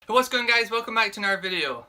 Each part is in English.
What's going on, guys? Welcome back to another video.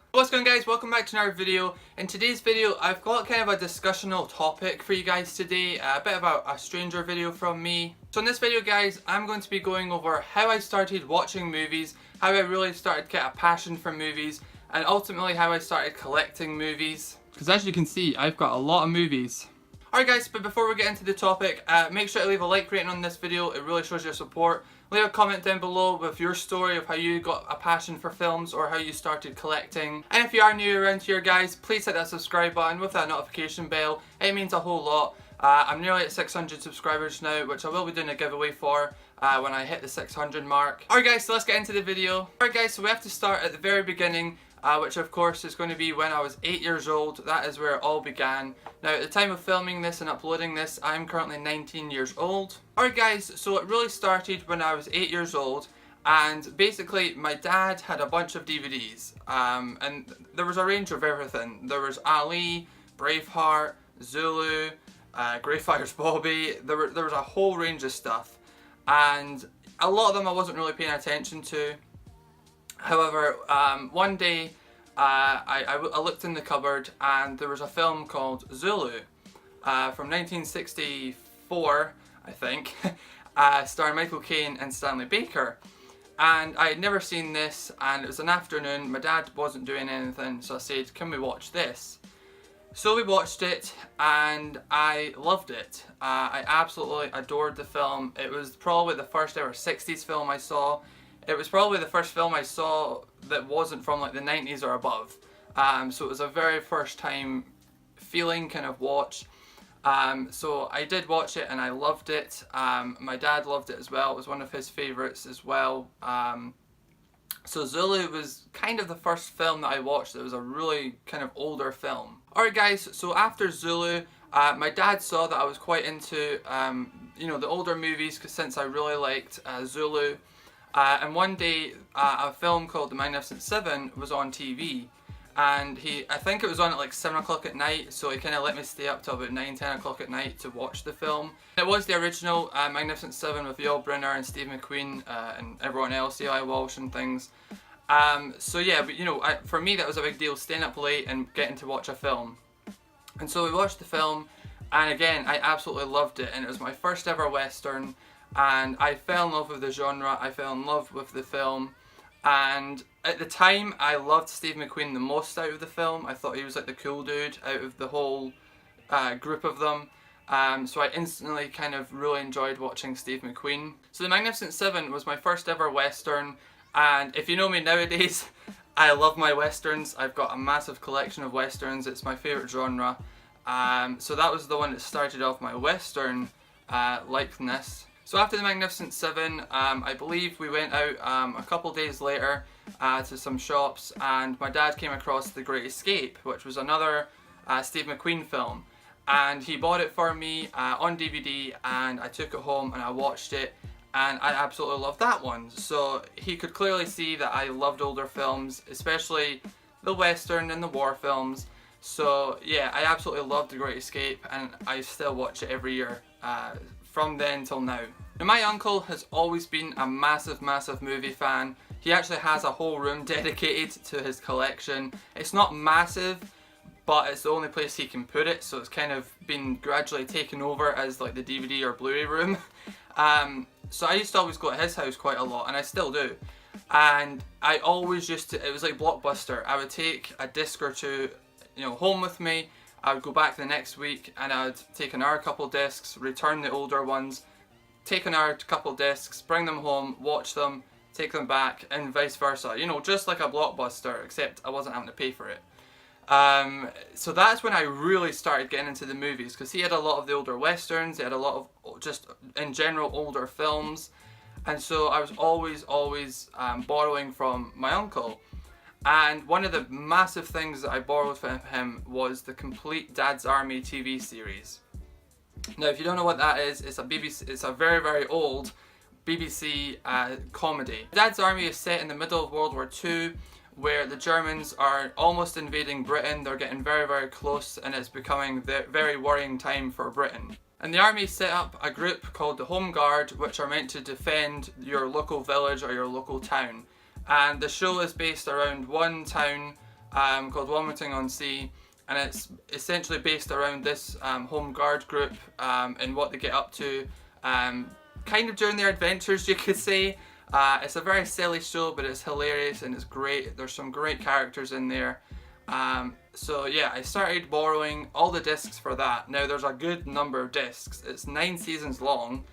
In today's video I've got kind of a discussional topic for you guys today, a bit of a stranger video from me. So in this video, guys, I'm going to be going over how I started watching movies, how I really started to get a passion for movies, and ultimately how I started collecting movies. Because as you can see, I've got a lot of movies. Alright guys, but before we get into the topic, make sure to leave a like rating on this video. It really shows your support. Leave a comment down below with your story of how you got a passion for films or how you started collecting. And if you are new around here, guys, please hit that subscribe button with that notification bell. It means a whole lot. I'm nearly at 600 subscribers now, which I will be doing a giveaway for when I hit the 600 mark. Alright guys, so let's get into the video. Alright guys, so we have to start at the very beginning. Which of course is going to be when I was 8 years old. That is where it all began. Now at the time of filming this and uploading this, I'm currently 19 years old. Alright guys, so it really started when I was 8 years old, and basically my dad had a bunch of DVDs, and there was a range of everything. There was Ali, Braveheart, Zulu, Greyfire's Bobby. There was a whole range of stuff, and a lot of them I wasn't really paying attention to. However, one day I looked in the cupboard and there was a film called Zulu from 1964, I think, starring Michael Caine and Stanley Baker. And I had never seen this, and it was an afternoon, my dad wasn't doing anything, so I said, can we watch this? So we watched it and I loved it. I absolutely adored the film. It was probably the first ever 60s film I saw. It was probably the first film I saw that wasn't from like the 90s or above. So it was a very first time feeling kind of watch. So I did watch it and I loved it. My dad loved it as well. It was one of his favourites as well. So Zulu was kind of the first film that I watched that was a really kind of older film. Alright guys, so after Zulu, my dad saw that I was quite into the older movies, since I really liked Zulu. And one day a film called The Magnificent Seven was on TV, and I think it was on at like 7 o'clock at night, so he kind of let me stay up till about 9-10 o'clock at night to watch the film. It was the original Magnificent Seven with Yul Brynner and Steve McQueen and everyone else, Eli Walsh and things. So yeah, but for me that was a big deal, staying up late and getting to watch a film. And so we watched the film, and again I absolutely loved it, and it was my first ever Western. And I fell in love with the genre, I fell in love with the film, and at the time I loved Steve McQueen the most out of the film. I thought he was like the cool dude out of the whole group of them, so I instantly kind of really enjoyed watching Steve McQueen. So The Magnificent Seven was my first ever Western, and if you know me nowadays, I love my Westerns. I've got a massive collection of Westerns, it's my favourite genre. So that was the one that started off my Western likeness. So after The Magnificent Seven, I believe we went out a couple days later to some shops, and my dad came across The Great Escape, which was another Steve McQueen film. And he bought it for me on DVD, and I took it home and I watched it, and I absolutely loved that one. So he could clearly see that I loved older films, especially the Western and the war films. So yeah, I absolutely loved The Great Escape, and I still watch it every year from then till now. Now my uncle has always been a massive movie fan. He actually has a whole room dedicated to his collection. It's not massive, but it's the only place he can put it, so it's kind of been gradually taken over as like the DVD or Blu-ray room. So I used to always go to his house quite a lot, and I still do. And I always it was like Blockbuster. I would take a disc or two home with me. I would go back the next week and I would take another couple discs, return the older ones, take another couple discs, bring them home, watch them, take them back, and vice versa. Just like a Blockbuster, except I wasn't having to pay for it. So that's when I really started getting into the movies, because he had a lot of the older Westerns, he had a lot of just in general older films, and so I was always borrowing from my uncle. And one of the massive things that I borrowed from him was the complete Dad's Army TV series. Now, if you don't know what that is, it's a very old BBC comedy. Dad's Army is set in the middle of World War II, where the Germans are almost invading Britain. They're getting very close, and it's becoming a very worrying time for Britain. And the army set up a group called the Home Guard, which are meant to defend your local village or your local town. and the show is based around one town called Wilmington-on-Sea, and it's essentially based around this home guard group and what they get up to, kind of during their adventures, you could say. It's a very silly show, but it's hilarious and it's great. There's some great characters in there. So yeah, I started borrowing all the discs for that. Now there's a good number of discs. It's 9 seasons long,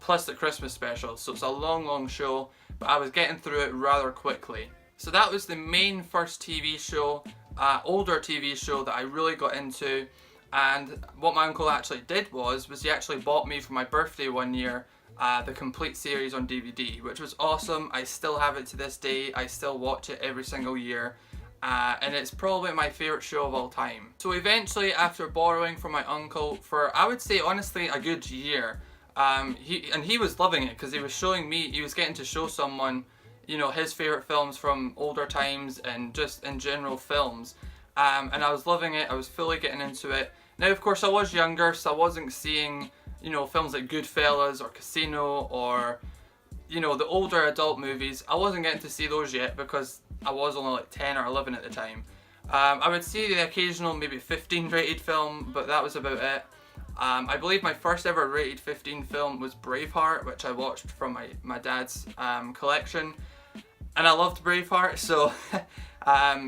plus the Christmas special, so it's a long show, but I was getting through it rather quickly. So that was the main first TV show, older TV show that I really got into. And what my uncle actually did was he actually bought me for my birthday one year the complete series on DVD, which was awesome. I still have it to this day. I still watch it every single year. And it's probably my favourite show of all time. So eventually, after borrowing from my uncle for, I would say honestly, a good year, he was loving it because he was showing me, he was getting to show someone, you know, his favourite films from older times and just in general films. And I was loving it. I was fully getting into it. Now, of course, I was younger, so I wasn't seeing, you know, films like Goodfellas or Casino or, you know, the older adult movies. I wasn't getting to see those yet because I was only like 10 or 11 at the time. I would see the occasional maybe 15 rated film, but that was about it. I believe my first ever rated 15 film was Braveheart, which I watched from my dad's collection. And I loved Braveheart, so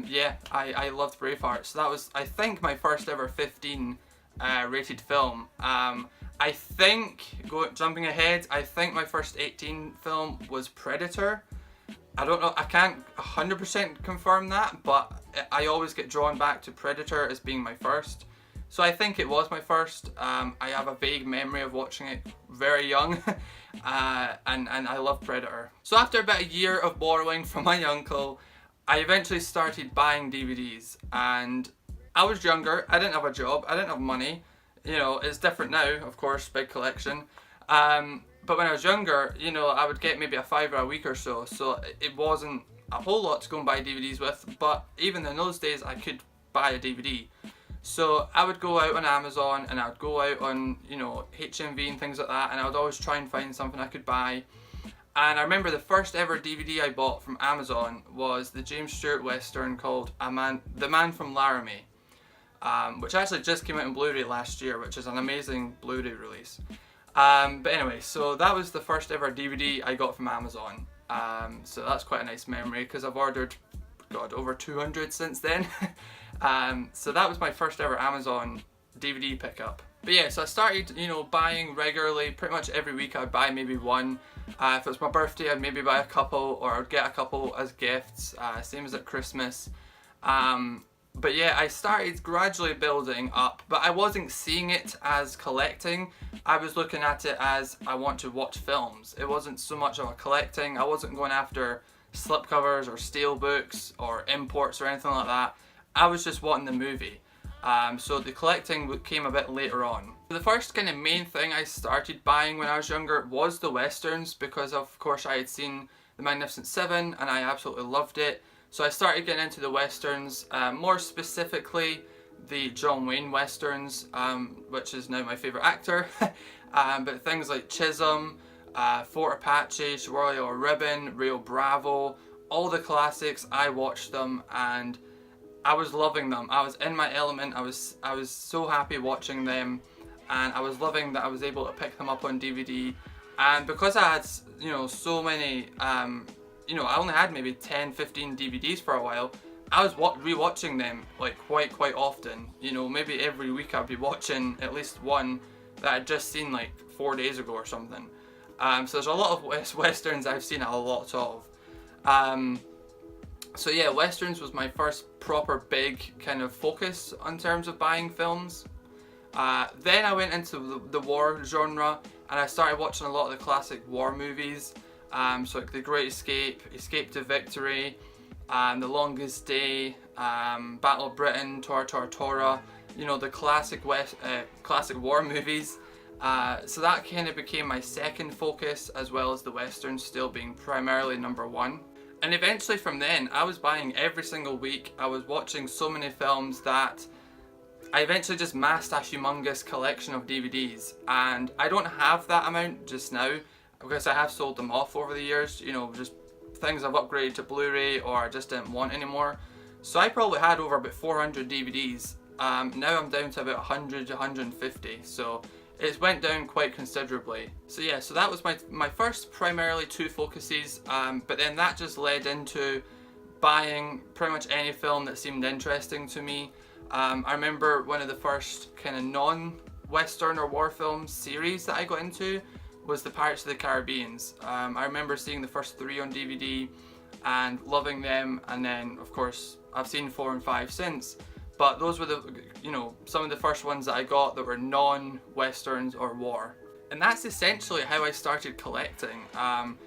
yeah, I loved Braveheart. So that was, I think, my first ever 15 rated film. I think, jumping ahead, I think my first 18 film was Predator. I don't know, I can't 100% confirm that, but I always get drawn back to Predator as being my first. So I think it was my first. I have a vague memory of watching it very young, and I love Predator. So after about a year of borrowing from my uncle, I eventually started buying DVDs, and I was younger, I didn't have a job, I didn't have money. You know, it's different now, of course, big collection. But when I was younger, you know, I would get maybe a £5 a week or so it wasn't a whole lot to go and buy DVDs with, but even in those days I could buy a DVD. So I would go out on Amazon and I would go out on, you know, HMV and things like that, and I would always try and find something I could buy. And I remember the first ever DVD I bought from Amazon was the James Stewart Western called The Man from Laramie, which actually just came out on Blu-Ray last year, which is an amazing Blu-ray release. But anyway, so that was the first ever DVD I got from Amazon. So that's quite a nice memory because I've ordered, God, over 200 since then. So that was my first ever Amazon DVD pickup. But yeah, so I started, you know, buying regularly. Pretty much every week I'd buy maybe one. If it was my birthday, I'd maybe buy a couple, or I'd get a couple as gifts, same as at Christmas. But yeah, I started gradually building up, but I wasn't seeing it as collecting. I was looking at it as I want to watch films. It wasn't so much of a collecting. I wasn't going after slipcovers or steelbooks or imports or anything like that. I was just wanting the movie. So the collecting came a bit later on. The first kind of main thing I started buying when I was younger was the westerns, because of course I had seen The Magnificent Seven and I absolutely loved it. So I started getting into the westerns, more specifically the John Wayne westerns, which is now my favourite actor. But things like Chisholm, Fort Apache, Chihuahua or Ribbon, Rio Bravo, all the classics, I watched them and I was loving them. I was in my element. I was so happy watching them, and I was loving that I was able to pick them up on DVD. And because I had, you know, so many, you know, I only had maybe 10, 15 DVDs for a while. I was rewatching them like quite often. You know, maybe every week I'd be watching at least one that I'd just seen like 4 days ago or something. So there's a lot of westerns I've seen a lot of. So yeah, westerns was my first proper big kind of focus in terms of buying films. Then I went into the war genre and I started watching a lot of the classic war movies. So like The Great Escape, Escape to Victory, The Longest Day, Battle of Britain, Tora Tora Tora, you know, the classic war movies. So that kind of became my second focus, as well as the westerns still being primarily number one. And eventually from then, I was buying every single week. I was watching so many films that I eventually just massed a humongous collection of DVDs. And I don't have that amount just now, because I have sold them off over the years, you know, just things I've upgraded to Blu-ray or I just didn't want anymore. So I probably had over about 400 DVDs. Now I'm down to about 100 to 150, so it went down quite considerably. So yeah, so that was my first primarily two focuses, but then that just led into buying pretty much any film that seemed interesting to me. I remember one of the first kind of non-Western or war film series that I got into was the Pirates of the Caribbeans. I remember seeing the first 3 on DVD and loving them, and then of course I've seen 4 and 5 since, but those were the, you know, some of the first ones that I got that were non-Westerns or war. And that's essentially how I started collecting. And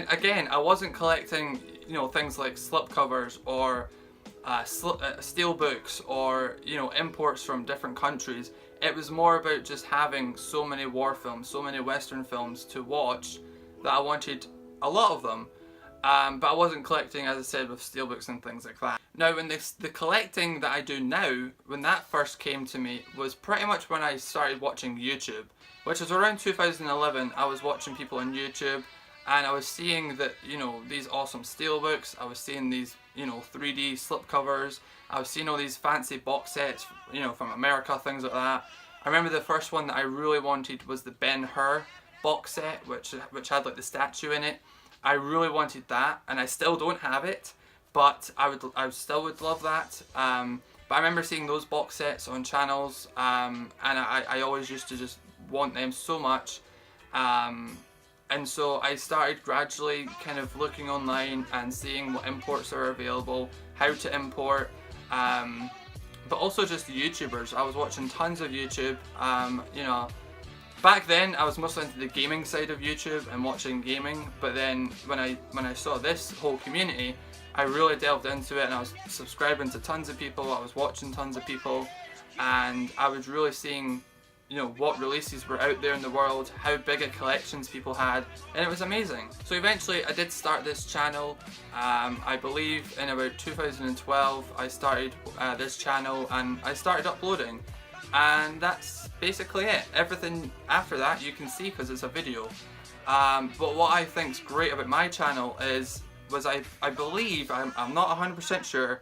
again, I wasn't collecting, you know, things like slipcovers or steelbooks or, you know, imports from different countries. It was more about just having so many war films, so many Western films to watch that I wanted a lot of them. But I wasn't collecting, as I said, with steelbooks and things like that. Now, when the collecting that I do now, when that first came to me, was pretty much when I started watching YouTube, which was around 2011. I was watching people on YouTube, and I was seeing that, you know, these awesome steelbooks. I was seeing these, you know, 3D slipcovers. I was seeing all these fancy box sets, you know, from America, things like that. I remember the first one that I really wanted was the Ben-Hur box set, which had like the statue in it. I really wanted that, and I still don't have it, but I still would love that. But I remember seeing those box sets on channels, and I always used to just want them so much. And so I started gradually kind of looking online and seeing what imports are available, how to import, but also just YouTubers. I was watching tons of YouTube, you know. Back then, I was mostly into the gaming side of YouTube and watching gaming, but then when I saw this whole community, I really delved into it, and I was subscribing to tons of people, I was watching tons of people, and I was really seeing, you know, what releases were out there in the world, how big a collections people had, and it was amazing. So eventually I did start this channel. I believe in about 2012 I started this channel, and I started uploading. And that's basically it. Everything after that you can see because it's a video. But what I think's great about my channel was I believe, I'm not 100% sure,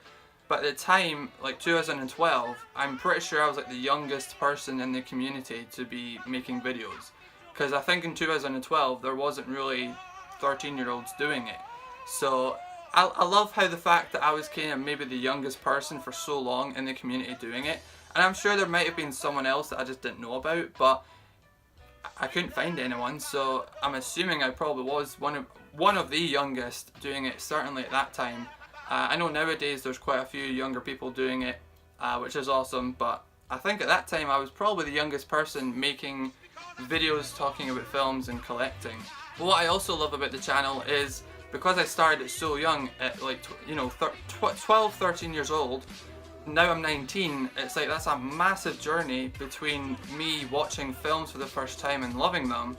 but at the time, like 2012, I'm pretty sure I was like the youngest person in the community to be making videos. Because I think in 2012 there wasn't really 13-year-olds doing it. So I love how the fact that I was kind of maybe the youngest person for so long in the community doing it. And I'm sure there might have been someone else that I just didn't know about, but I couldn't find anyone, so I'm assuming I probably was one of the youngest doing it, certainly at that time. I know nowadays there's quite a few younger people doing it, which is awesome, but I think at that time I was probably the youngest person making videos talking about films and collecting. But what I also love about the channel is, because I started it so young, at like, you know, 12, 13 years old, now I'm 19, it's like that's a massive journey between me watching films for the first time and loving them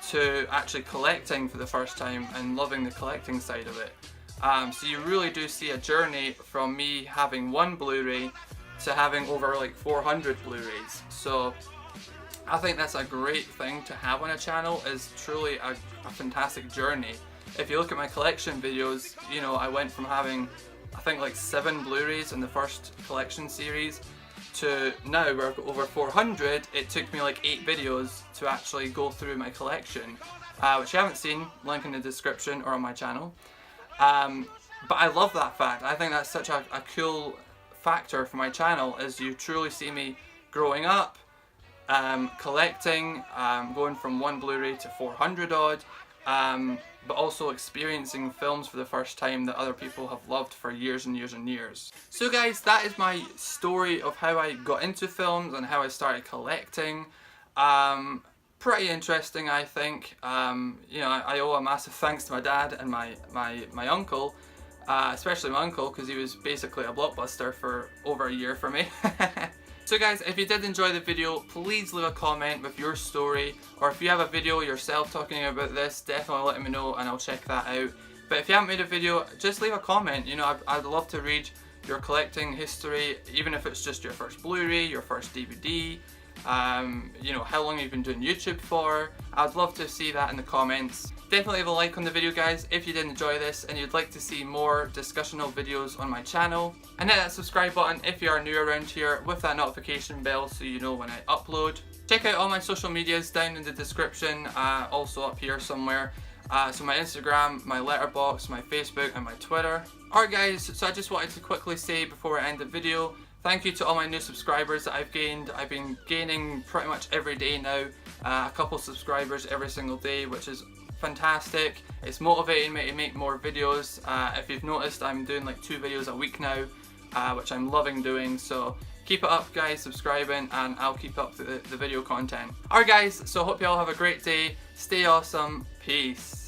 to actually collecting for the first time and loving the collecting side of it. So you really do see a journey from me having one Blu-ray to having over like 400 Blu-rays. So I think that's a great thing to have on a channel, is truly a fantastic journey. If you look at my collection videos, you know, I went from having I think like 7 Blu-rays in the first collection series to now where I've got over 400. It took me like 8 videos to actually go through my collection, which you haven't seen, link in the description or on my channel. But I love that fact. I think that's such a cool factor for my channel, is you truly see me growing up, collecting, going from 1 Blu-ray to 400 odd, but also experiencing films for the first time that other people have loved for years and years and years. So guys, that is my story of how I got into films and how I started collecting. Pretty interesting, I think. You know, I owe a massive thanks to my dad and my uncle, especially my uncle, because he was basically a blockbuster for over a year for me. So guys, if you did enjoy the video, please leave a comment with your story, or if you have a video yourself talking about this, definitely let me know and I'll check that out. But if you haven't made a video, just leave a comment. You know, I'd love to read your collecting history, even if it's just your first Blu-ray, your first DVD, you know, how long you've been doing YouTube for. I'd love to see that in the comments. Definitely leave a like on the video, guys, if you did enjoy this and you'd like to see more discussional videos on my channel. And hit that subscribe button if you are new around here, with that notification bell so you know when I upload. Check out all my social medias down in the description, also up here somewhere. So my Instagram, my Letterboxd, my Facebook and my Twitter. Alright guys, so I just wanted to quickly say before I end the video, thank you to all my new subscribers that I've gained. I've been gaining pretty much every day now, a couple subscribers every single day, which is fantastic. It's motivating me to make more videos. If you've noticed, I'm doing like 2 videos a week now, which I'm loving doing. So keep it up, guys, subscribing, and I'll keep up the video content. Alright guys, so hope you all have a great day. Stay awesome. Peace.